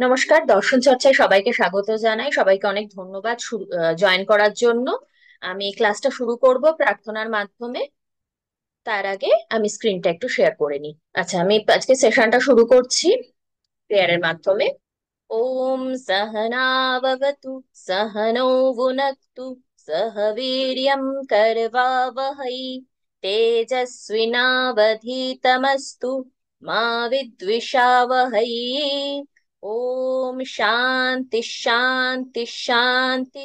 নমস্কার, দর্শন চর্চায় সবাইকে স্বাগত জানাই। সবাইকে অনেক ধন্যবাদ জয়েন করার জন্য। আমি ক্লাসটা শুরু করব প্রার্থনার মাধ্যমে। তার আগে আমি স্ক্রিনটা একটু শেয়ার করে নিই। আচ্ছা, আমি আজকে সেশনটা শুরু করছি প্রেয়ারের মাধ্যমে। ওম সহনা ভবতু, সহনৌ ভুনক্তু, সহ বীর্যং করবাবহৈ, তেজস্বিনাবধীতমস্তু মা বিদ্বিষাবহৈ। ओम शांति शांति शांति।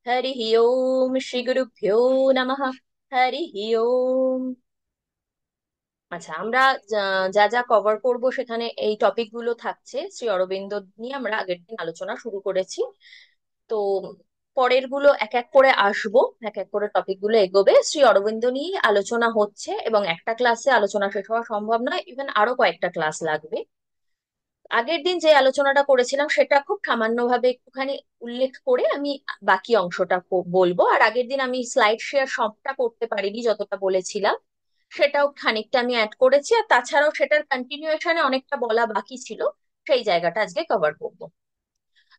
हरि ओम। श्री गुरुभ्यो नमः। हरि ओम। আচ্ছা, আমরা যা যা যা কভার করব সেখানে এই টপিক গুলো থাকছে। শ্রী অরবিন্দ নিয়ে আমরা আগের দিন আলোচনা শুরু করেছি। তো পরের গুলো এক এক করে আসবো, এক এক করে টপিক গুলো এগোবে। শ্রী অরবিন্দ নিয়ে আলোচনা হচ্ছে এবং একটা ক্লাসে আলোচনা শেষ হওয়া সম্ভব নয়, ইভেন আরো কয়েকটা ক্লাস লাগবে। আগের দিন যে আলোচনাটা করেছিলাম সেটা খুব সামান্যভাবে একটুখানি উল্লেখ করে আমি বাকি অংশটা বলবো। আর আগের দিন আমি স্লাইড শেয়ার সবটা করতে পারিনি, যতটা বলেছিলাম সেটাও খানিকটা আমি অ্যাড করেছি। আর তাছাড়াও সেটার কন্টিনিউয়েশনে অনেকটা বলা বাকি ছিল, সেই জায়গাটা আজকে কভার করবো।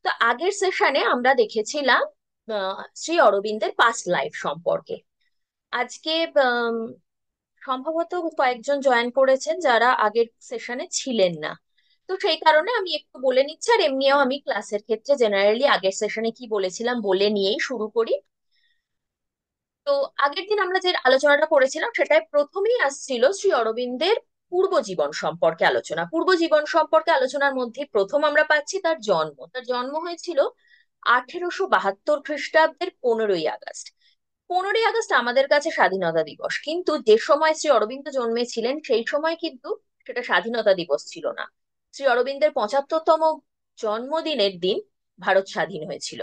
তো আগের সেশনে আমরা দেখেছিলাম শ্রী অরবিন্দের পাস্ট লাইফ সম্পর্কে। আজকে আম, সম্ভবত কয়েকজন জয়েন করেছেন যারা আগের সেশনে ছিলেন না। তো সেই কারণে আমি একটু বলে নিচ্ছি, আর এমনিও আমি ক্লাসের ক্ষেত্রে জেনারেলি আগের সেশনে কি বলেছিলাম বলে নিয়েই শুরু করি। তো আগের দিন আমরা যে আলোচনাটা করেছিলাম সেটাই প্রথমেই আসছিল শ্রী অরবিন্দের পূর্ব জীবন সম্পর্কে আলোচনা। পূর্ব জীবন সম্পর্কে আলোচনার মধ্যে প্রথম আমরা পাচ্ছি তার জন্ম। তার জন্ম হয়েছিল 1872 খ্রিস্টাব্দের 15ই আগস্ট। 15ই আগস্ট আমাদের কাছে স্বাধীনতা দিবস, কিন্তু যে সময় শ্রী অরবিন্দ জন্মেছিলেন সেই সময় কিন্তু সেটা স্বাধীনতা দিবস ছিল না। শ্রী অরবিন্দের 75তম জন্মদিনের দিন ভারত স্বাধীন হয়েছিল।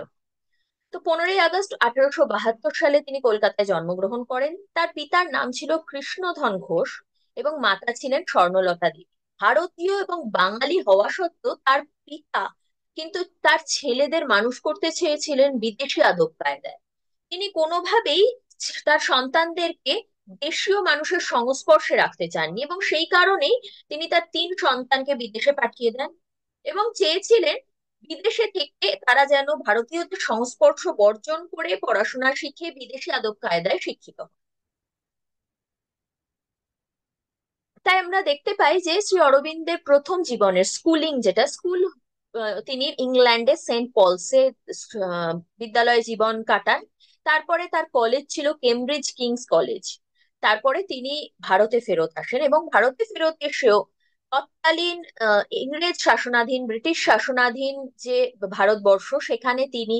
তো 15ই আগস্ট 1872 সালে তিনি কলকাতায় জন্মগ্রহণ করেন। তার পিতার নাম ছিল কৃষ্ণধন ঘোষ এবং মাতা ছিলেন স্বর্ণলতা দেবী। ভারতীয় এবং বাঙালি হওয়া সত্ত্বেও তার পিতা কিন্তু তার ছেলেদের মানুষ করতে চেয়েছিলেন বিদেশি আদব কায়দায়। তিনি কোনোভাবেই তার সন্তানদেরকে দেশীয় মানুষের সংস্পর্শে রাখতে চাননি এবং সেই কারণেই তিনি তার 3 সন্তানকে বিদেশে পাঠিয়ে দেন এবং চেয়েছিলেন বিদেশে থেকে তারা যেন ভারতীয়দের সংস্পর্শ বর্জন করে পড়াশোনা শিখে বিদেশি আদব কায়দায় শিক্ষিত হয়। তাই আমরা দেখতে পাই যে শ্রী অরবিন্দের প্রথম জীবনের স্কুলিং, যেটা স্কুল, তিনি ইংল্যান্ডে সেন্ট পলসে আহ, বিদ্যালয়ে জীবন কাটান। তারপরে তার কলেজ ছিল কেমব্রিজ কিংস কলেজ। তারপরে তিনি ভারতে ফেরত আসেন এবং ভারতে ফেরত এসেও তৎকালীন ইংরেজ শাসনাধীন, ব্রিটিশ শাসনাধীন যে ভারতবর্ষ, সেখানে তিনি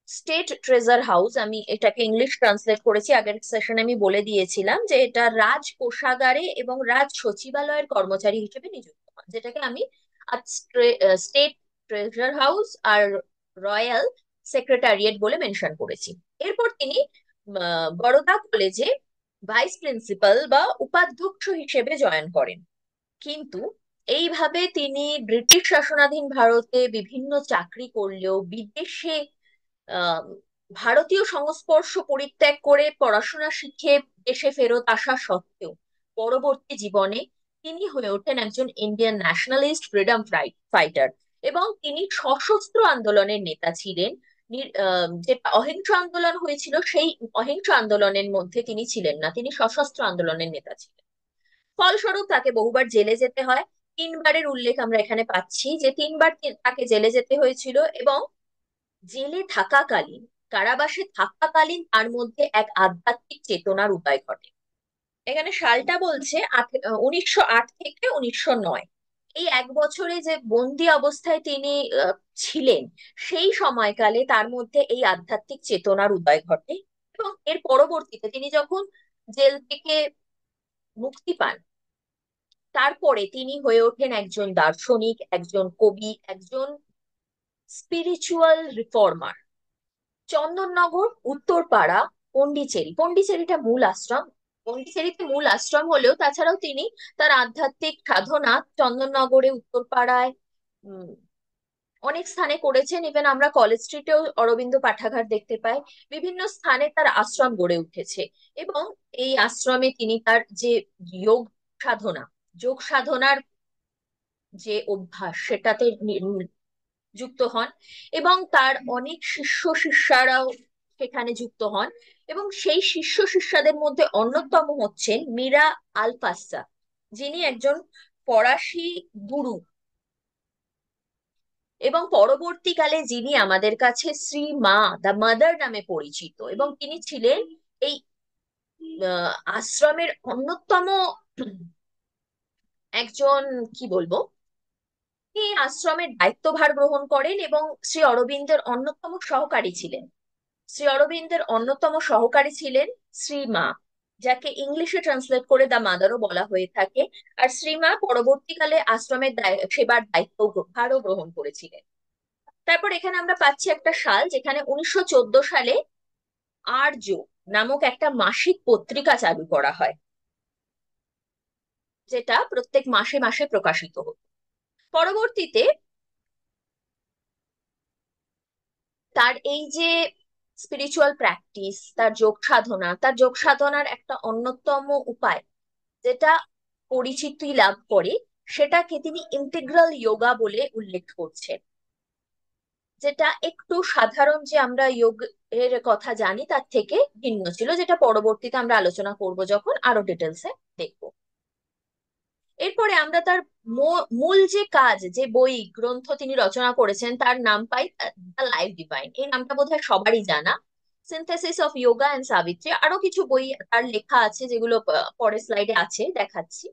স্টেট ট্রেজার হাউস, আমি এটাকে ইংলিশ ট্রান্সলেট করেছি, আগের সেশনে আমি বলে দিয়েছিলাম যে এটা রাজ কোষাগারে এবং রাজ সচিবালয়ের কর্মচারী হিসেবে নিযুক্ত হন, যেটাকে আমি স্টেট ট্রেজার হাউস আর রয়্যাল সেক্রেটারিয়েট বলে মেনশন করেছি। এরপর তিনি বরোদা কলেজে ভাইস প্রিন্সিপাল বা উপাধ্যক্ষ হিসেবে জয়েন করেন। কিন্তু এইভাবে তিনি ব্রিটিশ শাসনাধীন ভারতে বিভিন্ন চাকরি করলেও বিদেশে আহ ভারতীয় সংস্পর্শ পরিত্যাগ করে পড়াশোনা শিখে দেশে ফেরত আসা সত্ত্বেও পরবর্তী জীবনে তিনি হয়ে ওঠেন একজন ইন্ডিয়ান ন্যাশনালিস্ট ফ্রিডম ফাইটার এবং তিনি সশস্ত্র আন্দোলনের নেতা ছিলেন। যেটা অহিংস আন্দোলন হয়েছিল সেই অহিংস আন্দোলনের মধ্যে তিনি ছিলেন না, তিনি সশস্ত্র আন্দোলনের নেতা ছিলেন। ফলস্বরূপ তাকে বহুবার জেলে যেতে হয়। 3বারের উল্লেখ আমরা এখানে পাচ্ছি যে 3বার তাকে জেলে যেতে হয়েছিল এবং জেলে থাকাকালীন, কারাবাসে থাকাকালীন তার মধ্যে এক আধ্যাত্মিক চেতনার উদয় ঘটে। এখানে সালটা বলছে 1908 থেকে 1909। এই 1 বছরে যে বন্দি অবস্থায় তিনি ছিলেন, সেই সময়কালে তার মধ্যে এই আধ্যাত্মিক চেতনার উদয় ঘটে এবং এর পরবর্তীতে তিনি যখন জেল থেকে মুক্তি পান, তারপরে তিনি হয়ে ওঠেন একজন দার্শনিক, একজন কবি, একজন স্পিরিচুয়াল রিফর্মার। চন্দননগর, উত্তরপাড়া, পন্ডিচেরি, পন্ডিচেরিটা মূল আশ্রম। পন্ডিচেরিতে মূল আশ্রম হলেও তাছাড়াও তিনি তার আধ্যাত্মিক সাধনা চন্দননগরে, উত্তরপাড়ায়, উম, অনেক স্থানে করেছেন। ইভেন আমরা কলেজ স্ট্রিটেও অরবিন্দ পাঠাগার দেখতে পাই। বিভিন্ন স্থানে তার আশ্রম গড়ে উঠেছে এবং এই আশ্রমে তিনি তার যে যোগ সাধনা, যোগ সাধনার যে অভ্যাস সেটাতে যুক্ত হন, এবং তার অনেক শিষ্য শিষ্যারাও সেখানে যুক্ত হন। এবং সেই শিষ্য শিষ্যাদের মধ্যে অন্যতম হচ্ছেন মীরা আলফাসা, যিনি একজন ফরাসি গুরু, এবং পরবর্তীকালে যিনি আমাদের কাছে শ্রী মা দ্য মাদার নামে পরিচিত, এবং তিনি ছিলেন এই আশ্রমের অন্যতম একজন, কি বলবো, তিনি আশ্রমের দায়িত্বভার গ্রহণ করেন এবং শ্রী অরবিন্দের অন্যতম সহকারী ছিলেন। শ্রী অরবিন্দের অন্যতম সহকারী ছিলেন শ্রীমা, যাকে ইংলিশে ট্রান্সলেট করে দ্য মাদারও বলা হয়ে থাকে। আর শ্রীমা পরবর্তীকালে আশ্রমের সেবার ভারও গ্রহণ করেছিলেন। তারপর এখানে আমরা পাচ্ছি একটা সাল, যেখানে 1914 সালে আর্য নামক একটা মাসিক পত্রিকা চালু করা হয়, যেটা প্রত্যেক মাসে মাসে প্রকাশিত হতো। পরবর্তীতে তার এই যে স্পিরিচুয়াল প্র্যাকটিস, তার যোগ সাধনা, তার যোগ সাধনার একটা অন্যতম উপায় যেটা পরিচিতি লাভ করে, সেটাকে তিনি ইন্টিগ্রাল যোগা বলে উল্লেখ করছেন, যেটা একটু সাধারণ যে আমরা যোগ এর কথা জানি তার থেকে ভিন্ন ছিল, যেটা পরবর্তীতে আমরা আলোচনা করব যখন আরো ডিটেলসে দেখবো। এরপরে আমরা তার মূল যে কাজ, যে বই গ্রন্থ তিনি রচনা করেছেন, তার নাম পাই দ্য লাইফ ডিভাইন। এই নামটা বোধহয় সবারই জানা। Synthesis of yoga and Savitri, আরো কিছু বই তার লেখা আছে, যেগুলো পরের স্লাইডে আছে, দেখাচ্ছি।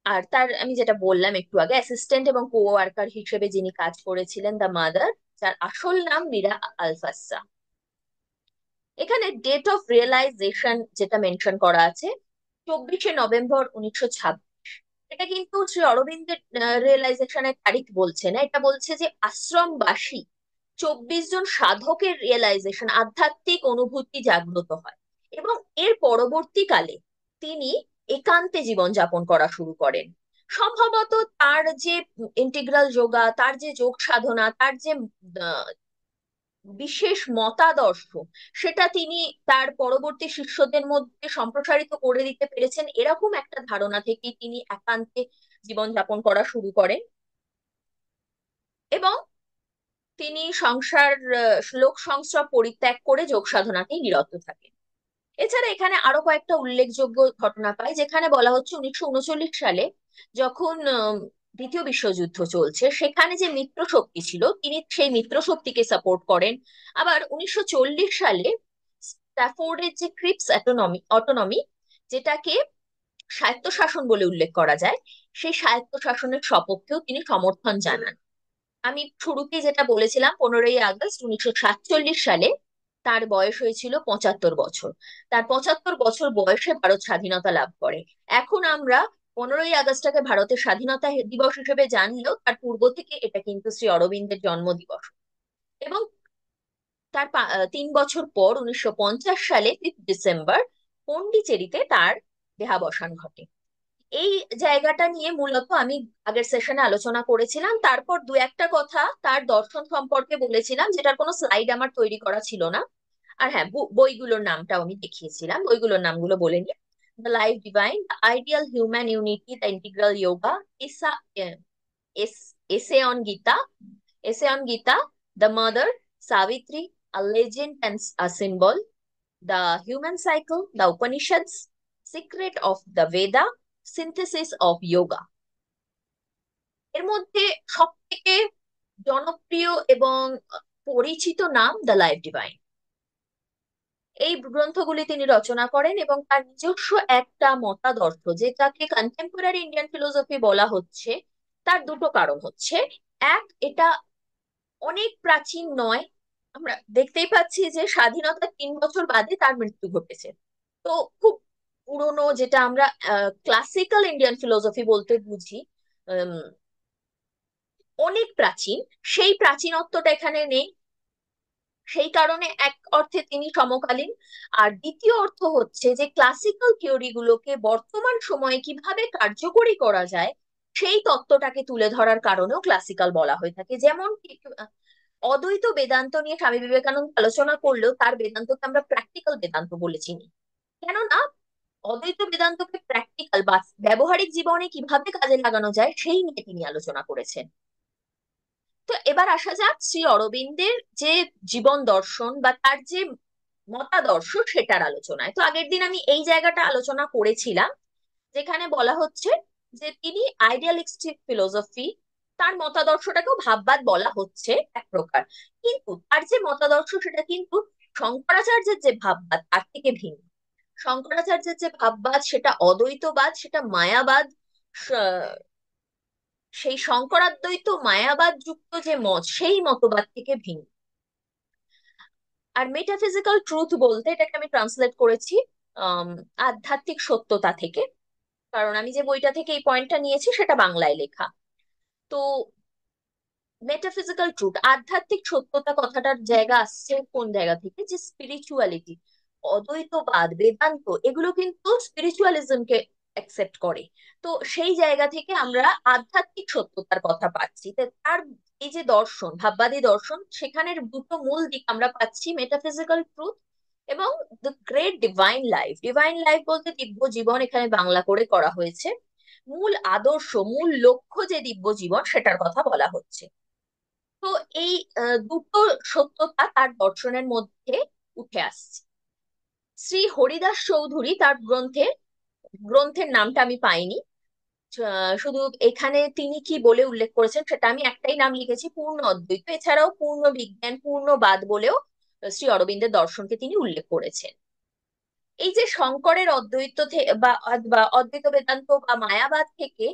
আর তার আমি যেটা বললাম একটু আগে, অ্যাসিস্ট্যান্ট এবং কো ওয়ার্কার হিসেবে যিনি কাজ করেছিলেন, দ্য মাদার, যার আসল নাম মীরা আলফাসা। এখানে ডেট অফ রিয়েলাইজেশন যেটা মেনশন করা আছে, 24শে নভেম্বর 1926। এটা কিন্তু শ্রী অরবিন্দের রিয়েলাইজেশনের তারিখ বলছে না, এটা বলছে যে আশ্রমবাসী 24 জন সাধকের রিয়েলাইজেশন, আধ্যাত্মিক অনুভূতি জাগ্রত হয়, এবং এর পরবর্তীকালে তিনি একান্তে জীবনযাপন করা শুরু করেন। সম্ভবত তার যে ইন্টিগ্রাল যোগা, তার যে যোগ সাধনা, তার যে বিশেষ মতাদর্শ, সেটা তিনি তার পরবর্তী শিষ্যদের মধ্যে সম্প্রসারিত করে দিতে পেরেছেন, এরকম একটা ধারণা থেকেই তিনি একান্তে জীবনযাপন করা শুরু করেন। এবং তিনি লোক সংস্রব পরিত্যাগ করে যোগ সাধনাতেই নিরত থাকেন। এছাড়া এখানে আরো কয়েকটা উল্লেখযোগ্য ঘটনা পাই, যেখানে বলা হচ্ছে 1939 সালে যখন দ্বিতীয় বিশ্বযুদ্ধ চলছে, সেখানে যে মিত্র শক্তি ছিল, তিনি সেই মিত্র শক্তিকে সাপোর্ট করেন। আবার 1940 সালে স্ট্যাফোর্ডের যে ক্রিপস অটোনমি, যেটাকে স্বায়ত্তশাসন বলে উল্লেখ করা যায়, সেই স্বায়ত্তশাসনের সপক্ষেও তিনি সমর্থন জানান। আমি শুরুতেই যেটা বলেছিলাম, 15ই আগস্ট 1947 সালে তার বয়স হয়েছিল 75 বছর। তার 75 বছর বয়সে ভারত স্বাধীনতা লাভ করে। এখন আমরা 15ই আগস্টটাকে ভারতের স্বাধীনতা দিবস হিসেবে জানলেও তার পূর্ব থেকে এটা কিন্তু শ্রী অরবিন্দের জন্মদিবস। এবং তার 3 বছর পর 1950 সালে 5 ডিসেম্বর পন্ডিচেরিতে তার দেহাবসান ঘটে। এই জায়গাটা নিয়ে মূলত আমি আগের সেশনে আলোচনা করেছিলাম, তারপর দু একটা কথা তার দর্শন সম্পর্কে বলেছিলাম, যেটার কোনো স্লাইড আমার তৈরি করা ছিল না। আর হ্যাঁ, বইগুলোর নামটাও আমি দেখিয়েছিলাম, বইগুলোর নামগুলো বলে নি। The life divine, the ideal human unity, the integral yoga, এসা essays on Gita, the mother, Savitri, a legend and a symbol, the human cycle, the Upanishads, secret of the Veda, synthesis of yoga. এর মধ্যে সব থেকে জনপ্রিয় এবং পরিচিত নাম দ্য লাইফ ডিভাইন। এই গ্রন্থগুলি তিনি রচনা করেন, এবং তার নিজস্ব একটা মতাদর্শ, যেটাকে কন্টেম্পোরারি ইন্ডিয়ান ফিলোসফি বলা হচ্ছে। তার দুটো কারণ হচ্ছে, এক, এটা অনেক প্রাচীন নয়, আমরা দেখতেই পাচ্ছি যে স্বাধীনতার 3 বছর বাদে তার মৃত্যু ঘটেছে। তো খুব পুরনো, যেটা আমরা ক্লাসিক্যাল ইন্ডিয়ান ফিলোসফি বলতে বুঝি, উম, অনেক প্রাচীন, সেই প্রাচীনত্বটা এখানে নেই। সেই কারণে এক অর্থে তিনি সমকালীন। আর দ্বিতীয় অর্থ হচ্ছে যে ক্লাসিক্যাল থিওরি গুলোকে বর্তমান সময়ে কিভাবে কার্যকরী করা যায়, সেই তত্ত্বটাকে তুলে ধরার কারণেও ক্লাসিক্যাল বলা হয়ে থাকে। যেমন অদ্বৈত বেদান্ত নিয়ে স্বামী বিবেকানন্দ আলোচনা করলেও তার বেদান্তকে আমরা প্র্যাকটিক্যাল বেদান্ত বলে চিনি। কেননা অদ্বৈত বেদান্তকে প্র্যাকটিক্যাল বা ব্যবহারিক জীবনে কিভাবে কাজে লাগানো যায় সেই নিয়ে তিনি আলোচনা করেছেন। তো এবার আসা যাক শ্রী অরবিন্দের যে জীবন দর্শন বা তার যে মতাদর্শ সেটার আলোচনায়। তো আগের দিন আমি এই জায়গাটা আলোচনা করেছিলাম, যেখানে বলা হচ্ছে যে তিনি আইডিয়ালিস্টিক ফিলোসফি, তার মতাদর্শটাকেও ভাববাদ বলা হচ্ছে এক প্রকার, কিন্তু তার যে মতাদর্শ সেটা কিন্তু শঙ্করাচার্যের যে ভাববাদ তার থেকে ভিন্ন। শঙ্করাচার্যের যে ভাববাদ সেটা অদ্বৈতবাদ, সেটা মায়াবাদ। স- সেই শঙ্করাদ্বৈত মায়াবাদ যুক্ত যে মত সেই মতবাদ থেকে ভিন্ন। আর মেটাফিজিক্যাল ট্রুথ বলতে এটাকে আমি ট্রান্সলেট করেছি আম, আধ্যাত্মিক সত্যতা থেকে, কারণ আমি যে বইটা থেকে এই পয়েন্টটা নিয়েছি সেটা বাংলায় লেখা। তো মেটাফিজিক্যাল ট্রুথ, আধ্যাত্মিক সত্যতা কথাটার জায়গা আসছে কোন জায়গা থেকে, যে স্পিরিচুয়ালিটি, অদ্বৈতবাদ, বেদান্ত এগুলো কিন্তু স্পিরিচুয়ালিজমকে অ্যাকসেপ্ট করে। তো সেই জায়গা থেকে আমরা আধ্যাত্মিক সত্যতার কথা পাচ্ছি। তো তার এই যে দর্শন, ভাববাদী দর্শন, সেখানের দুটো মূল দিক আমরা পাচ্ছি, মেটাফিজিক্যাল ট্রুথ এবং the great divine life. Divine life বলতে দিব্য জীবন এখানে বাংলা করে করা হয়েছে। মূল আদর্শ, মূল লক্ষ্য যে দিব্য জীবন সেটার কথা বলা হচ্ছে। তো এই দুটো সত্যতা তার দর্শনের মধ্যে উঠে আসছে। শ্রী হরিদাস চৌধুরী তার গ্রন্থের নামটা আমি পাইনি, শুধু এখানে তিনি কি বলে উল্লেখ করেছেন সেটা আমি একটাই নাম লিখেছি, পূর্ণ অদ্বৈত। এছাড়াও পূর্ণ বিজ্ঞান, পূর্ণবাদ বলেও শ্রী অরবিন্দের দর্শনকে তিনি উল্লেখ করেছেন। এই যে শঙ্করের অদ্বৈত বা অদ্বৈত বেদান্ত বা মায়াবাদ থেকে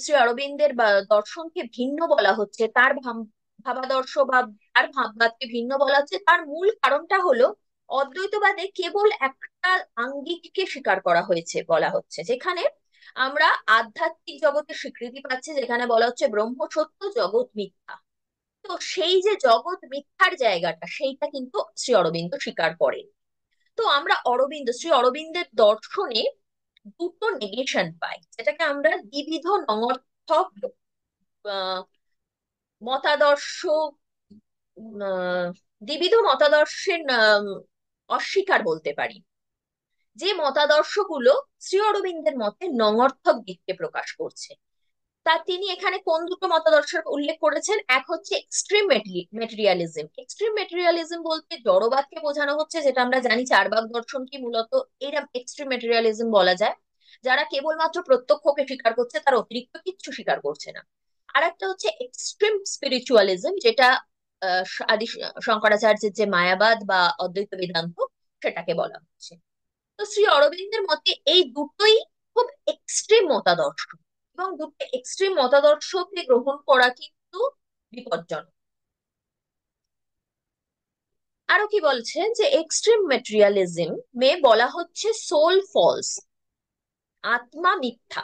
শ্রী অরবিন্দের বা দর্শনকে ভিন্ন বলা হচ্ছে, তার ভাবাদর্শ বা তার ভাববাদকে ভিন্ন বলা হচ্ছে, তার মূল কারণটা হলো অদ্বৈতবাদে কেবল একটা আঙ্গিককে স্বীকার করা হয়েছে বলা হচ্ছে, যেখানে আমরা আধ্যাত্মিক জগতের স্বীকৃতি পাচ্ছি, যেখানে বলা হচ্ছে ব্রহ্ম সত্য জগৎ মিথ্যা। তো সেই যে জগৎ মিথ্যার জায়গাটা সেইটা কিন্তু শ্রী অরবিন্দ স্বীকার করেন। তো আমরা শ্রী অরবিন্দের দর্শনে দুটো নেগেশন পাই, যেটাকে আমরা দ্বিবিধ নঙর্থক আহ, মতাদর্শ, আহ, দ্বিবিধ মতাদর্শের অস্বীকার বলতে পারি। যে মতাদর্শগুলো শ্রী অরবিন্দের মতে নঙর্থক দিককে প্রকাশ করছে। তা তিনি এখানে কোন দুটো মতাদর্শের উল্লেখ করেছেন? এক হচ্ছে এক্সট্রিম মেটেরিয়ালিজম। এক্সট্রিম মেটেরিয়ালিজম বলতে জড়বাদকে বোঝানো হচ্ছে, যেটা আমরা জানি চার্বাক দর্শন কি মূলত এরকম এক্সট্রিম মেটেরিয়ালিজম বলা যায়, যারা কেবলমাত্র প্রত্যক্ষকে স্বীকার করছে, তার অতিরিক্ত কিচ্ছু স্বীকার করছে না। আর একটা হচ্ছে এক্সট্রিম স্পিরিচুয়ালিজম, যেটা আদি শঙ্করাচার্যের যে মায়াবাদ বা অদ্বৈত বেদান্ত সেটাকে বলা হচ্ছে। তো শ্রী অরবিন্দের মতে এই দুটোই খুব এক্সট্রিম মতাদর্শ, এবং দুটো এক্সট্রিম মতাদর্শকে গ্রহণ করা কিন্তু বিপজ্জনক। আরো কি বলছেন যে এক্সট্রিম মেটেরিয়ালিজম মে বলা হচ্ছে সোল ফলস, আত্মা মিথ্যা।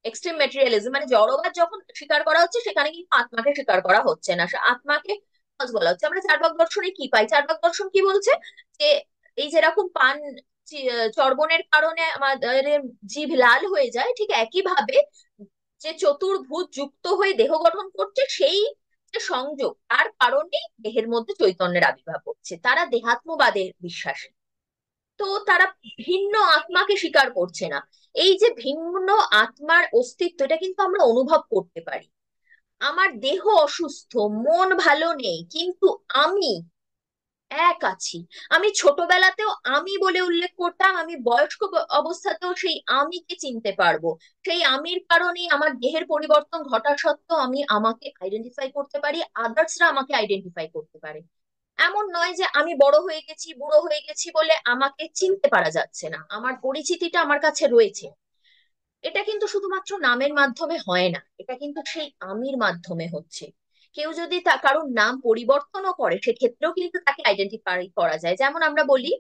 এক্সট্রিম মেটেরিয়ালিজম মানে জড়বাদ যখন স্বীকার করা হচ্ছে সেখানে কিন্তু আত্মাকে স্বীকার করা হচ্ছে না, আত্মাকে false বলা হচ্ছে। আমরা চার্বাক দর্শনে কি পাই? চার্বাক দর্শন কি বলছে যে এই যেরকম চর্বণের কারণে আমাদের জিভ লাল হয়ে যায়, ঠিক একই ভাবে যে চতুর্ভুজ যুক্ত হয়ে দেহ গঠন করছে, সেই যে সংযোগ তার কারণেই দেহের মধ্যে চৈতন্যের আবির্ভাব হচ্ছে। তারা দেহাত্মবাদের বিশ্বাসী। তো তারা ভিন্ন আত্মাকে স্বীকার করছে না। এই যে ভিন্ন আত্মার অস্তিত্ব এটা কিন্তু আমরা অনুভব করতে পারি। আমার দেহ অসুস্থ, মন ভালো নেই, কিন্তু আমি এক আছি। আমি ছোটবেলাতেও আমি বলে উল্লেখ করতাম, আমি বয়স্ক অবস্থাতেও সেই আমিকে চিনতে পারবো। সেই আমির কারণেই আমার দেহের পরিবর্তন ঘটা সত্ত্বেও আমি আমাকে আইডেন্টিফাই করতে পারি, আদার্সরা আমাকে আইডেন্টিফাই করতে পারে। এমন নয় যে আমি বড় হয়ে গেছি, বুড়ো হয়ে গেছি বলে আমাকে চিনতে পারা যাচ্ছে না, আমার পরিচিতিটা আমার কাছে রয়েছে। এটা কিন্তু শুধুমাত্র নামের মাধ্যমে হয় না, এটা কিন্তু সেই আমির মাধ্যমে হচ্ছে। কেউ যদি তা কারোর নাম পরিবর্তনও করে সেক্ষেত্রেও কিন্তু তাকে আইডেন্টিফাই করা যায়। যেমন আমরা বলি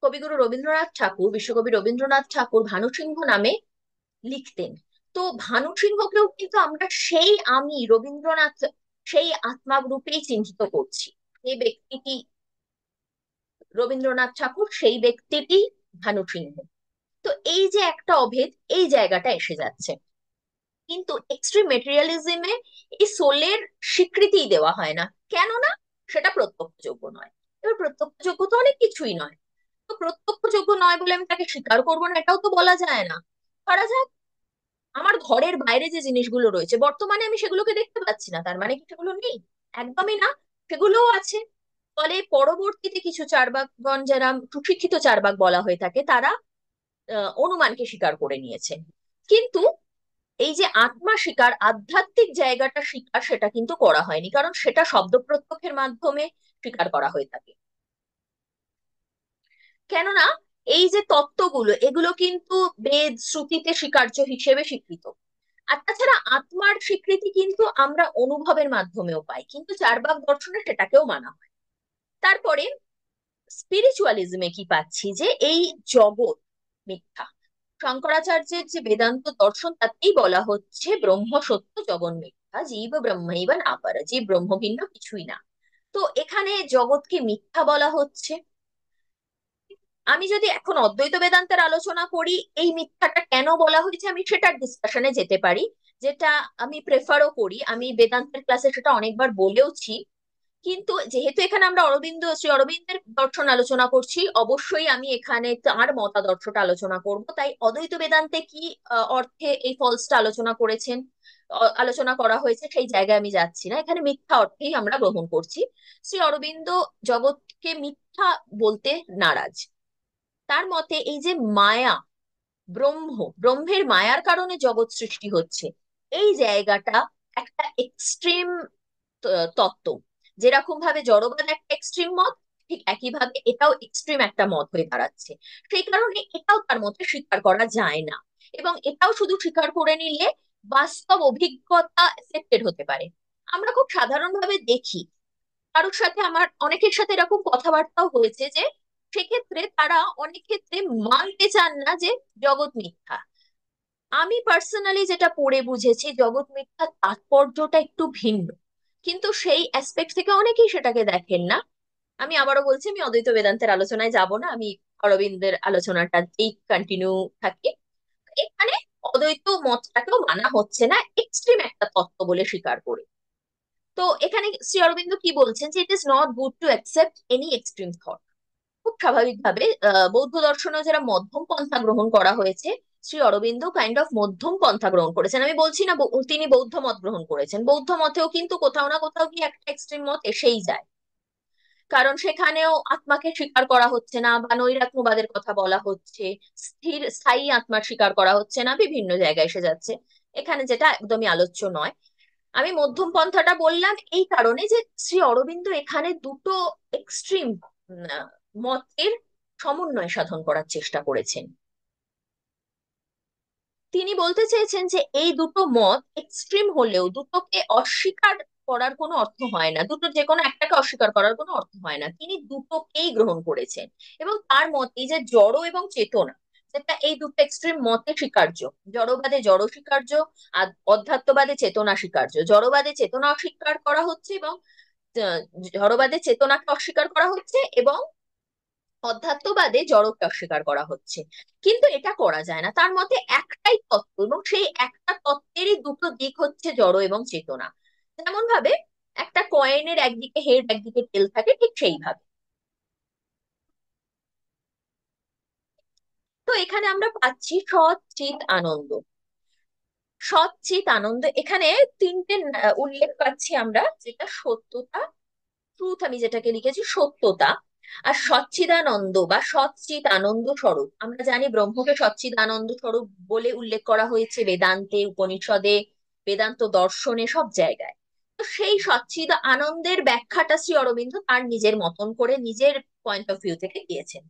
কবিগুরু রবীন্দ্রনাথ ঠাকুর, বিশ্বকবি রবীন্দ্রনাথ ঠাকুর ভানু সিংহ নামে লিখতেন। তো ভানু সিংহকেও কিন্তু আমরা সেই আমি রবীন্দ্রনাথ, সেই আত্মা রূপেই চিহ্নিত করছি। যে ব্যক্তিটি রবীন্দ্রনাথ ঠাকুর, সেই ব্যক্তিটি ভানু সিংহ। তো এই যে একটা অভেদ, এই জায়গাটা এসে যাচ্ছে। কিন্তু এক্সট্রিম মেটেরিয়ালিজমে এই সোলের স্বীকৃতি দেওয়া হয় না, কেননা সেটা প্রত্যক্ষযোগ্য নয়। এবার প্রত্যক্ষযোগ্য তো অনেক কিছুই নয়। তো প্রত্যক্ষযোগ্য নয় বলে আমি তাকে স্বীকার করবো না, এটাও তো বলা যায় না। ধরা যাক আমার ঘরের বাইরে যে জিনিসগুলো রয়েছে বর্তমানে আমি সেগুলোকে দেখতে পাচ্ছি না, তার মানে কি সেগুলো নেই? একদমই না, সেগুলোও আছে। ফলে পরবর্তীতে কিছু চার্বাকগণ, যারা সুশিক্ষিত চার্বাক বলা হয়ে থাকে, তারা অনুমানকে স্বীকার করে নিয়েছেন। কিন্তু এই যে আত্মা স্বীকার, আধ্যাত্মিক জায়গাটা স্বীকার, সেটা কিন্তু করা হয়নি, কারণ সেটা শব্দ প্রত্যক্ষের মাধ্যমে স্বীকার করা হয়ে থাকে। কেননা এই যে তত্ত্বগুলো, এগুলো কিন্তু বেদ শ্রুতিতে স্বীকার্য হিসেবে স্বীকৃত। আর তাছাড়া আত্মার স্বীকৃতি কিন্তু আমরা অনুভবের মাধ্যমেও পাই, কিন্তু চার্বাক দর্শনে সেটাকেও মানা হয়। তারপরে স্পিরিচুয়ালিজমে কি পাচ্ছি, যে এই জগৎ মিথ্যা। শঙ্করাচার্যের যে বেদান্ত দর্শন, তাতেই বলা হচ্ছে ব্রহ্ম সত্য জগৎ মিথ্যা, জীব ব্রহ্মৈব নাপার, জীব ব্রহ্ম ভিন্ন কিছুই না। তো এখানে জগৎকে মিথ্যা বলা হচ্ছে। আমি যদি এখন অদ্বৈত বেদান্তের আলোচনা করি, এই মিথ্যাটা কেন বলা হয়েছে আমি সেটার ডিসকাশনে যেতে পারি, যেটা আমি প্রেফারও করি। আমি বেদান্তের ক্লাসে সেটা অনেকবার বলেওছি। কিন্তু যেহেতু এখানে আমরা শ্রী অরবিন্দের দর্শন আলোচনা করছি, অবশ্যই আমি এখানে তার মতাদর্শটা আলোচনা করব। তাই অদ্বৈত বেদান্তে কি অর্থে এই ফলসটা আলোচনা করেছেন, আলোচনা করা হয়েছে, সেই জায়গায় আমি যাচ্ছি না। এখানে মিথ্যা অর্থেই আমরা গ্রহণ করছি। শ্রী অরবিন্দ জগৎকে মিথ্যা বলতে নারাজ। তার মতে এই যে মায়া, ব্রহ্মের মায়ার কারণে জগৎ সৃষ্টি হচ্ছে, এই জায়গাটা একটা এক্সট্রিম তত্ত্ব। যেরকম ভাবে জড়বাদ একটা এক্সট্রিম মত, ঠিক একইভাবে এটাও এক্সট্রিম একটা মত হয়ে দাঁড়াচ্ছে। সেই কারণে এটাও তার মধ্যে স্বীকার করা যায় না। এবং এটাও শুধু স্বীকার করে নিলে বাস্তব অভিজ্ঞতা এফেক্টেড হতে পারে। আমরা খুব সাধারণভাবে দেখি, কারোর সাথে, আমার অনেকের সাথে এরকম কথাবার্তাও হয়েছে, যে সেক্ষেত্রে তারা অনেক ক্ষেত্রে মানতে চান না যে জগৎ মিথ্যা। আমি পার্সোনালি যেটা পড়ে বুঝেছি, জগৎ মিথ্যার তাৎপর্যটা একটু ভিন্ন, কিন্তু সেই অ্যাসপেক্ট থেকে অনেকেই সেটাকে দেখেন না। আমি আবারও বলছি, আমি অদ্বৈত বেদান্তের আলোচনায় যাব না, আমি অরবিন্দের আলোচনাটা এই কন্টিনিউ থাকি। এখানে অদ্বৈত মতটাকেও মানা হচ্ছে না, এক্সট্রিম একটা তত্ত্ব বলে স্বীকার করে। তো এখানে শ্রী অরবিন্দ কি বলছেন, যে it is not good to accept any extreme thought. খুব স্বাভাবিকভাবে বৌদ্ধ দর্শনেও যারা মধ্যম পন্থা গ্রহণ করা হয়েছে, শ্রী অরবিন্দ কাইন্ড অফ মধ্যম পন্থা গ্রহণ করেছেন। আমি বলছি না তিনি বৌদ্ধ মত গ্রহণ করেছেন, বৌদ্ধ মতেও কিন্তু কোথাও না কোথাও কি একটা এক্সট্রিম মত এসেই যায়। কারণ সেখানেও আত্মাকে স্বীকার করা হচ্ছে না, বা নৈরাত্ম্যবাদের কথা বলা হচ্ছে, স্থির স্থায়ী আত্মার স্বীকার করা হচ্ছে না, বিভিন্ন জায়গায় এসে যাচ্ছে। এখানে যেটা একদমই আলোচ্য নয়। আমি মধ্যম পন্থাটা বললাম এই কারণে, যে শ্রী অরবিন্দ এখানে দুটো এক্সট্রিম মতের সমন্বয় সাধন করার চেষ্টা করেছেন। তিনি বলতে চেয়েছেন যে এই দুটো মত এক্সট্রিম হলেও দুটোকে অস্বীকার করার কোনো অর্থ হয় না, দুটো যে কোনো একটাকে অস্বীকার করার কোনো অর্থ হয় না। তিনি দুটোকেই গ্রহণ করেছেন। এবং তার মতে যে জড় এবং চেতনা, যেটা এই দুটো এক্সট্রিম মতে স্বীকার্য, জড়বাদে জড় স্বীকার্য, আর অধ্যাত্মবাদে চেতনা স্বীকার্য। জড়বাদে চেতনা অস্বীকার করা হচ্ছে, এবং আহ, জড়বাদে চেতনাকে অস্বীকার করা হচ্ছে, এবং অধ্যাত্মবাদে জড়কে অস্বীকার করা হচ্ছে। কিন্তু এটা করা যায় না, তার মতে একটাই তত্ত্ব, এবং সেই একটা তত্ত্বেরই দুটো দিক হচ্ছে জড় এবং চেতনা। যেমন ভাবে একটা কয়েনের একদিকে হেড একদিকে টেল থাকে, ঠিক সেইভাবে। তো এখানে আমরা পাচ্ছি সৎ চিৎ আনন্দ। সৎ চিৎ আনন্দ, এখানে তিনটে উল্লেখ পাচ্ছি আমরা, যেটা সত্যতা, ট্রুথ আমি যেটাকে লিখেছি সত্যতা, আর সচ্চিদানন্দ বা সচ্চিত আনন্দ স্বরূপ। আমরা জানি ব্রহ্মকে সচ্চিদ আনন্দ স্বরূপ বলে উল্লেখ করা হয়েছে বেদান্তে, উপনিষদে, বেদান্ত দর্শনে, সব জায়গায়। তো সেই সচ্চিদ আনন্দের ব্যাখ্যাটা শ্রী অরবিন্দ তার নিজের মতন করে, নিজের পয়েন্ট অফ ভিউ থেকে দিয়েছেন।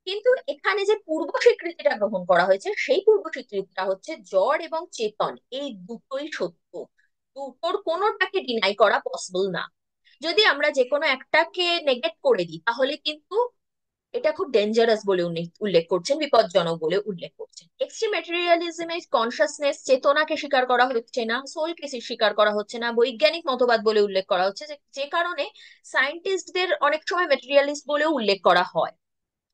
কিন্তু এখানে যে পূর্ব স্বীকৃতিটা গ্রহণ করা হয়েছে, সেই পূর্ব স্বীকৃতিটা হচ্ছে জড় এবং চেতন এই দুটোই সত্য, দুটোর কোনোটাকে ডিনাই করা পসিবল না। যদি আমরা যে কোনো একটাকে নেগেট করে দিই, তাহলে কিন্তু এটা খুব ডেঞ্জারাস বলে উনি উল্লেখ করছেন, বিপজ্জনক বলে উল্লেখ করছেন। এক্সট্রিম ম্যাটেরিয়ালিজমে কনসাসনেস, চেতনাকে স্বীকার করা হচ্ছে না, সোলকে স্বীকার করা হচ্ছে না, বৈজ্ঞানিক মতবাদ বলে উল্লেখ করা হচ্ছে, যে কারণে সায়েন্টিস্টদের অনেক সময় ম্যাটেরিয়ালিস্ট বলেও উল্লেখ করা হয়।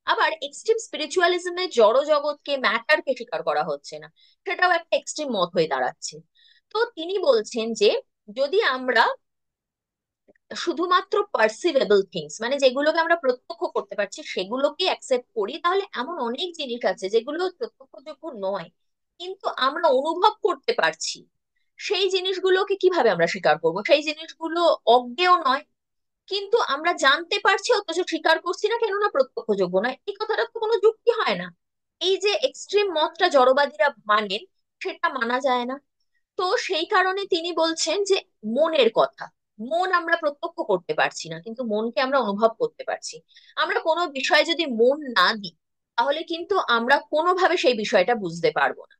আবার এক্সট্রিম স্পিরিচুয়ালিজমে জড় জগৎকে, ম্যাটারকে স্বীকার করা হচ্ছে না, সেটাও একটা এক্সট্রিম মত হয়ে দাঁড়াচ্ছে। তো তিনি বলছেন যে যদি আমরা শুধুমাত্র পার্সিভেবল থিংস, মানে যেগুলোকে আমরা প্রত্যক্ষ করতে পারছি সেগুলোকে অ্যাকসেপ্ট করি, তাহলে এমন অনেক জিনিস আছে যেগুলো প্রত্যক্ষযোগ্য নয় কিন্তু আমরা অনুভব করতে পারছি, সেই জিনিসগুলোকে কিভাবে আমরা স্বীকার করব? সেই জিনিসগুলো অজ্ঞেয় নয় কিন্তু আমরা জানতে পারছি অথচ স্বীকার করছি না, কেননা প্রত্যক্ষযোগ্য নয়। এই কথাটা তো কোনো যুক্তি হয় না। এই যে এক্সট্রিম মতটা জড়বাদীরা মানেন, সেটা মানা যায় না। তো সেই কারণে তিনি বলছেন যে মনের কথা, মন আমরা প্রত্যক্ষ করতে পারছি না কিন্তু মনকে আমরা অনুভব করতে পারছি। আমরা কোনো বিষয়ে যদি মন না দিই তাহলে কিন্তু আমরা কোনোভাবে সেই বিষয়টা বুঝতে পারবো না।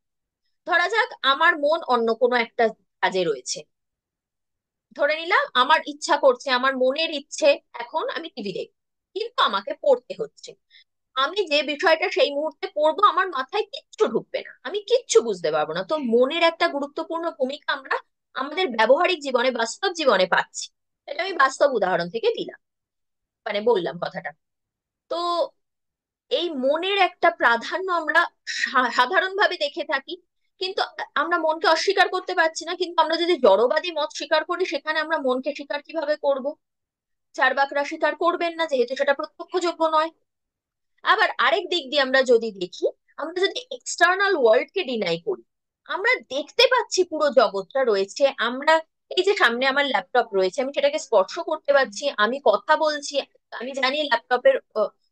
ধরা যাক আমার মন অন্য কোনো একটা কাজে রয়েছে, ধরে নিলাম আমার ইচ্ছা করছে, আমার মনের ইচ্ছে এখন আমি টিভি দেখবো, কিন্তু আমাকে পড়তে হচ্ছে। আমি যে বিষয়টা সেই মুহূর্তে পড়বো আমার মাথায় কিচ্ছু ঢুকবে না, আমি কিচ্ছু বুঝতে পারবো না। তো মনের একটা গুরুত্বপূর্ণ ভূমিকা আমরা আমাদের ব্যবহারিক জীবনে, বাস্তব জীবনে পাচ্ছি। এটা আমি বাস্তব উদাহরণ থেকে দিলাম, মানে বললাম কথাটা। তো এই মনের একটা প্রাধান্য আমরা সাধারণভাবে দেখে থাকি, কিন্তু আমরা মনকে অস্বীকার করতে পারছি না। কিন্তু আমরা যদি জড়বাদী মত স্বীকার করি সেখানে আমরা মনকে স্বীকার কিভাবে করব? চার্বাকরা স্বীকার করবেন না, যেহেতু সেটা প্রত্যক্ষযোগ্য নয়। আবার আরেক দিক দিয়ে আমরা যদি দেখি, আমরা যদি এক্সটার্নাল ওয়ার্ল্ডকে ডিনাই করি, আমরা দেখতে পাচ্ছি পুরো জগৎটা রয়েছে, আমরা এই যে সামনে আমার ল্যাপটপ রয়েছে আমি সেটাকে স্পর্শ করতে পারছি, আমি কথা বলছি, আমি জানি ল্যাপটপের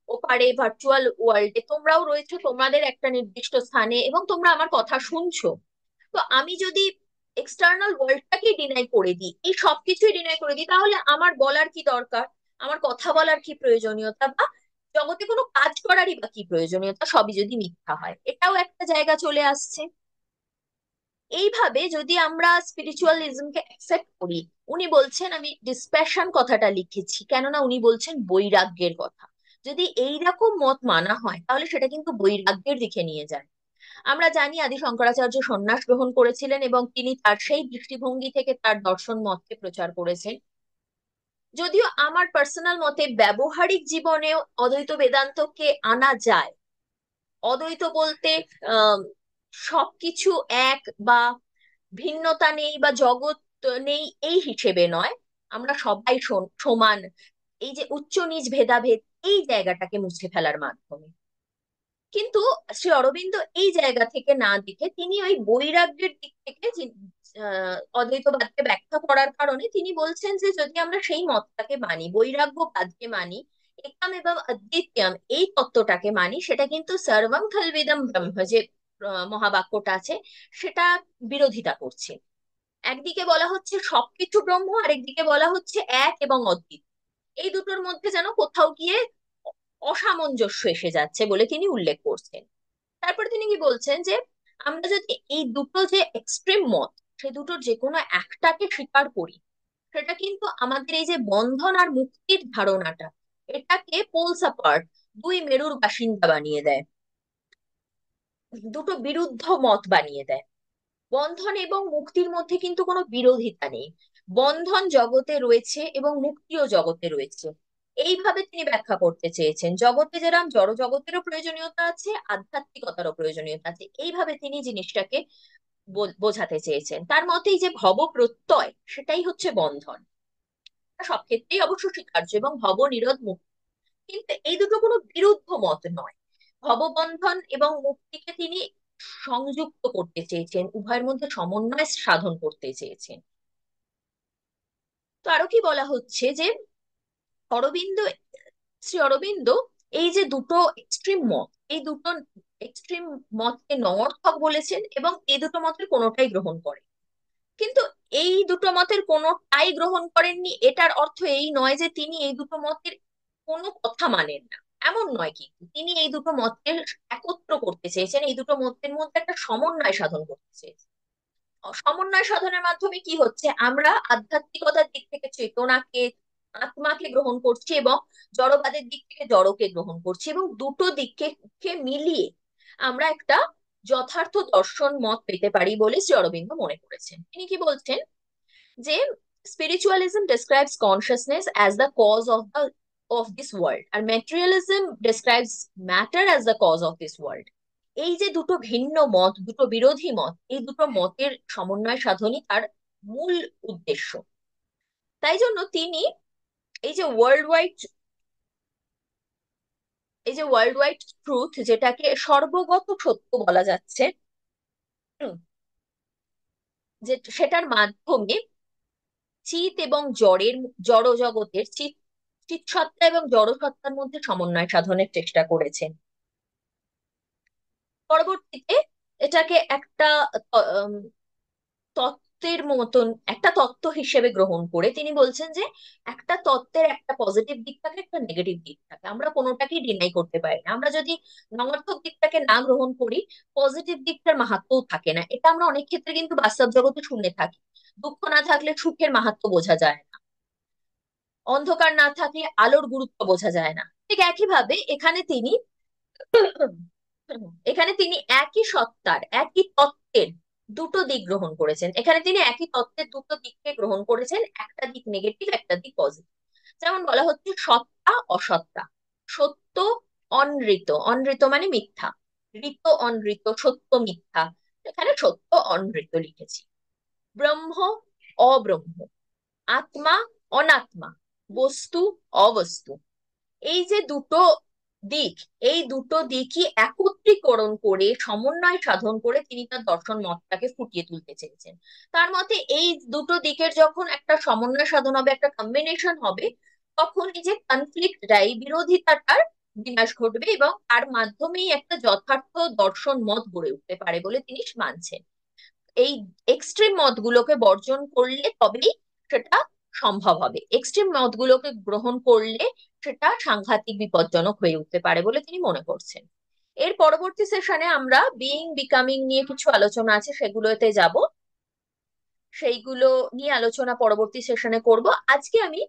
ওপারে ভার্চুয়াল ওয়ার্ল্ডে তোমরাও রয়েছে তোমাদের একটা নির্দিষ্ট স্থানে এবং তোমরা আমার কথা শুনছো। তো আমি যদি এক্সটার্নাল ওয়ার্ল্ডটাকে ডিনাই করে দিই, এই সবকিছুই ডিনাই করে দিই, তাহলে আমার বলার কি দরকার, আমার কথা বলার কি প্রয়োজনীয়তা, বা জগতে কোনো কাজ করারই বা কি প্রয়োজনীয়তা, সবই যদি মিথ্যা হয়, এটাও একটা জায়গা চলে আসছে। এইভাবে যদি আমরা স্পিরিচুয়ালিজমকে অ্যাকসেপ্ট করি, উনি বলছেন, আমি ডিসপ্যাশন কথাটা লিখেছি কেননা উনি বলছেন বৈরাগ্যের কথা, যদি এইরকম মত মানা হয় তাহলে সেটা কিন্তু বৈরাগ্যের দিকে নিয়ে যায়। আমরা জানি আদি শঙ্করাচার্য সন্ন্যাস গ্রহণ করেছিলেন এবং তিনি তার সেই দৃষ্টিভঙ্গি থেকে তার দর্শন মতকে প্রচার করেছেন। যদিও আমার পার্সোনাল মতে ব্যবহারিক জীবনেও অদ্বৈত বেদান্তকে আনা যায়। অদ্বৈত বলতে আহ সবকিছু এক, বা ভিন্নতা নেই, বা জগৎ নেই এই হিসেবে নয়, আমরা সবাই সমান, এই যে উচ্চ নিচ ভেদাভেদ, এই জায়গাটাকে মুছে ফেলার মাধ্যমে। কিন্তু শ্রী অরবিন্দ এই জায়গা থেকে না দেখে তিনি ওই বৈরাগ্যের দিক থেকে অদ্বৈতবাদকে ব্যাখ্যা করার কারণে তিনি বলছেন যে যদি আমরা সেই মতটাকে মানি, বৈরাগ্যবাদকে মানি, একম এবং অদ্বিতীয়ম এই তত্ত্বটাকে মানি, সেটা কিন্তু সর্বং খলবিদম ব্রহ্ম যে মহাবাক্যটা আছে সেটা বিরোধিতা করছে। একদিকে বলা হচ্ছে সবকিছু ব্রহ্ম, আরেকদিকে বলা হচ্ছে এক এবং অদ্বিতীয়, এই দুটোর মধ্যে যেন কোথাও গিয়ে অসামঞ্জস্য এসে যাচ্ছে বলে তিনি উল্লেখ করছেন। তারপর তিনি কি বলছেন যে আমরা যদি এই দুটো যে এক্সট্রিম মত, সে দুটোর যে কোনো একটাকে স্বীকার করি, সেটা কিন্তু আমাদের এই যে বন্ধন আর মুক্তির ধারণাটা, এটাকে পোলস অ্যাপার্ট, দুই মেরুর বাসিন্দা বানিয়ে দেয়, দুটো বিরুদ্ধ মত বানিয়ে দেয়। বন্ধন এবং মুক্তির মধ্যে কিন্তু কোনো বিরোধিতা নেই, বন্ধন জগতে রয়েছে এবং মুক্তিও জগতে রয়েছে। এইভাবে তিনি ব্যাখ্যা করতে চেয়েছেন, জগতে যেরকম জড় জগতেরও প্রয়োজনীয়তা আছে, আধ্যাত্মিকতারও প্রয়োজনীয়তা আছে, এইভাবে তিনি জিনিসটাকে বোঝাতে চেয়েছেন। তার মতেই যে ভব প্রত্যয় সেটাই হচ্ছে বন্ধন, তা সব ক্ষেত্রেই অবশ্য স্বীকার্য, এবং ভব নিরোধ মুক্তি, কিন্তু এই দুটো কোনো বিরুদ্ধ মত নয়। ভববন্ধন এবং মুক্তিকে তিনি সংযুক্ত করতে চেয়েছেন, উভয়ের মধ্যে সমন্বয় সাধন করতে চেয়েছেন। তো আরো কি বলা হচ্ছে যে অরবিন্দ, শ্রী অরবিন্দ এই যে দুটো এক্সট্রিম মত, এই দুটো এক্সট্রিম মতকে নঙর্থক বলেছেন এবং এই দুটো মতের কোনোটাই গ্রহণ করেন। কিন্তু এই দুটো মতের কোনোটাই গ্রহণ করেননি এটার অর্থ এই নয় যে তিনি এই দুটো মতের কোনো কথা মানেন না, এমন নয়। কিন্তু তিনি এই দুটো মতকে একত্র করতে চেয়েছেন, এই দুটো মতের মধ্যে একটা সমন্বয় সাধন করতে চেয়েছেন। সমন্বয় সাধনের মাধ্যমে কি হচ্ছে, আমরা আধ্যাত্মিকতার দিক থেকে চেতনাকে, আত্মাকে গ্রহণ করছি এবং জড়বাদের দিক থেকে জড়কে গ্রহণ করছি, এবং দুটো দিককে মিলিয়ে আমরা একটা যথার্থ দর্শন মত পেতে পারি বলে শ্রী অরবিন্দ মনে করেছেন। তিনি কি বলছেন যে spiritualism describes consciousness as the cause of this world R materialism describes matter as the cause of this world। এই যে দুটো ভিন্ন মত, দুটো বিরোধী মত, এই দুটো মতের সমন্বয় সাধনই তার মূল উদ্দেশ্য। তাই জন্য তিনি এই যে ওয়ার্ল্ড ওয়াইড এই যে ওয়ার্ল্ড ওয়াইড ট্রুথ, যেটাকে সর্বগত সত্য বলা যাচ্ছে, হুম, যে সেটার মাধ্যমে চিৎ এবং জড় জগতের চিৎসত্তা এবং জড়সত্তার মধ্যে সমন্বয় সাধনের চেষ্টা করেছেন। পরবর্তীতে এটাকে একটা উম, তত্ত্বের মতন, একটা তত্ত্ব হিসেবে গ্রহণ করে তিনি বলছেন যে একটা তত্ত্বের একটা পজিটিভ দিক থাকে, একটা নেগেটিভ দিক থাকে, আমরা কোনোটাকেই ডিনাই করতে পারি না। আমরা যদি নকারাত্মক দিকটাকে না গ্রহণ করি, পজিটিভ দিকটার মাহাত্ম্যও থাকে না। এটা আমরা অনেক ক্ষেত্রে কিন্তু বাস্তব জগতে শুনে থাকি। দুঃখ না থাকলে সুখের মাহাত্ম্য বোঝা যায় না, অন্ধকার না থাকলে আলোর গুরুত্ব বোঝা যায় না। ঠিক একইভাবে এখানে তিনি একই সত্তার, একই তত্ত্বের দুটো দিক গ্রহণ করেছেন। এখানে তিনি একই তত্ত্বের দুটো দিককে গ্রহণ করেছেন, একটা দিক নেগেটিভ, একটা দিক পজিটিভ। যেমন বলা হচ্ছে সত্তা অসত্তা, সত্য অনৃত, অনৃত মানে মিথ্যা, ঋত অনৃত, সত্য মিথ্যা, এখানে সত্য অনৃত লিখেছি। ব্রহ্ম অব্রহ্ম, আত্মা অনাত্মা, বস্তু অবস্তু, এই যে দুটো দিক, এই দুটো দিকই একত্রীকরণ করে সমন্বয় সাধন করে তিনি তার দর্শন মতটাকে ফুটিয়ে তুলতে চেয়েছেন। তার মতে এই দুটো দিকের যখন একটা সমন্বয় সাধন হবে, একটা কম্বিনেশন হবে, তখন এই যে কনফ্লিক্টটা, এই বিরোধিতাটার বিনাশ ঘটবে এবং তার মাধ্যমেই একটা যথার্থ দর্শন মত গড়ে উঠতে পারে বলে তিনি মানছেন। এই এক্সট্রিম মতগুলোকে বর্জন করলে তবেই সেটা সম্ভব হবে, এক্সট্রিম মতগুলোকে গ্রহণ করলে সেটা সাংঘাতিক বিপজ্জনক হয়ে উঠতে পারে বলে তিনি মনে করছেন। এর পরবর্তী সেশনে আমরা বিইং বিকামিং নিয়ে কিছু আলোচনা আছে, সেগুলোতে যাব, সেইগুলো নিয়ে আলোচনা পরবর্তী সেশনে করব। আজকে আমি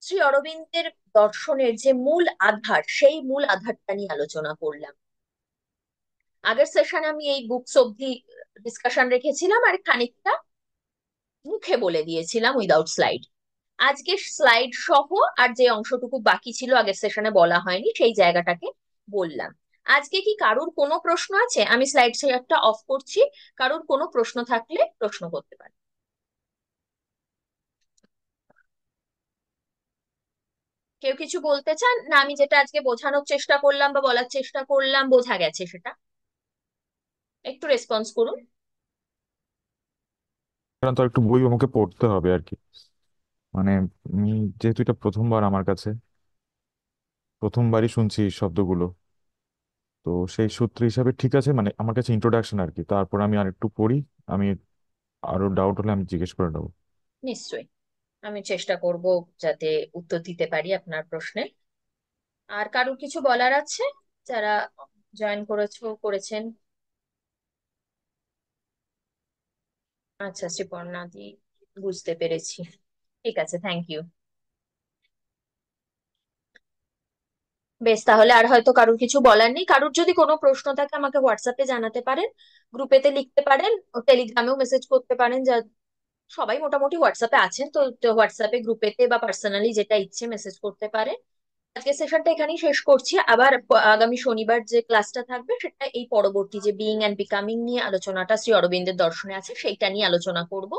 শ্রী অরবিন্দের দর্শনের যে মূল আধার, সেই মূল আধারটা নিয়ে আলোচনা করলাম। আগের সেশনে আমি এই বুকস অব্দি ডিসকাশন রেখেছিলাম আর খানিকটা মুখে বলে দিয়েছিলাম উইদাউট স্লাইড। আজকে স্লাইড সহ আর যে অংশটুকু বাকি ছিল আগের সেশনে বলা হয়নি, সেই জায়গাটাকে বললাম। আজকে কি কারুর কোনো প্রশ্ন আছে? আমি স্লাইড শেয়ারটা অফ করছি, কারুর কোনো প্রশ্ন থাকলে প্রশ্ন করতে পারে। কেউ কিছু বলতে চান না? আমি যেটা আজকে বোঝানোর চেষ্টা করলাম বা বলার চেষ্টা করলাম বোঝা গেছে সেটা? একটু রেসপন্স করুন। কারণ তো একটু বই আমাকে পড়তে হবে আর কি। মানে যেহেতু এটা প্রথমবার আমার কাছে, প্রথমবারই শুনছি এই শব্দগুলো, তো সেই সূত্র হিসাবে ঠিক আছে, মানে আমার কাছে ইন্ট্রোডাকশন আর কি। তারপর আমি আর একটু পড়ি, আমি আরো ডাউট হলে আমি জিজ্ঞেস করে নেবো। নিশ্চয়ই, আমি চেষ্টা করব যাতে উত্তর দিতে পারি আপনার প্রশ্নে। আর কারুর কিছু বলার আছে যারা জয়েন করেছেন? আচ্ছা, শ্রীপর্ণা দি, বুঝতে পেরেছি। ঠিক আছে, থ্যাংক ইউ। বেশ, তাহলে আর হয়তো কারুর কিছু বলার নেই। কারুর যদি কোনো প্রশ্ন থাকে আমাকে হোয়াটসঅ্যাপে জানাতে পারেন, গ্রুপেতে লিখতে পারেন, টেলিগ্রামেও মেসেজ করতে পারেন। যা সবাই মোটামুটি হোয়াটসঅ্যাপে আছেন, তো তো হোয়াটসঅ্যাপে গ্রুপেতে বা পার্সোনালি যেটা ইচ্ছে মেসেজ করতে পারেন। আজকে সেশনটা এখানেই শেষ করছি। আবার আগামী শনিবার যে ক্লাসটা থাকবে সেটা এই পরবর্তী যে বিইং এন্ড বিকামিং নিয়ে আলোচনাটা শ্রী অরবিন্দের দর্শনে আছে সেইটা নিয়ে আলোচনা করব।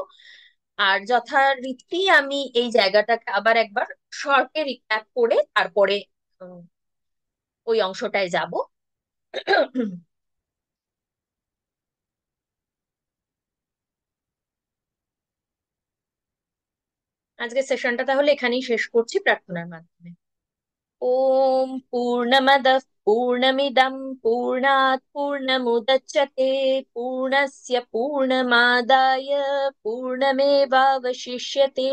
আর যথারীতি আমি এই জায়গাটাকে আবার একবার শর্টে রিক্যাপ করে তারপরে উম, ওই অংশটায় যাব। আজকে সেশনটা তাহলে এখানেই শেষ করছি প্রার্থনার মাধ্যমে। ওম পূর্ণমদঃ পূর্ণমিদং পূর্ণাৎ পূর্ণমুদচ্যতে পূর্ণস্য পূর্ণমাদায় পূর্ণমেবাবশিষ্যতে।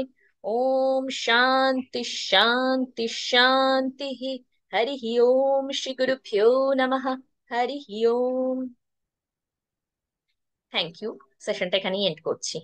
ওম শান্তি শান্তি শান্তি। হরি ওম শ্রী গুরুভ্যো নমঃ। হরি ওম। Thank you. সেশনটা এখানেই এন্ড করছি।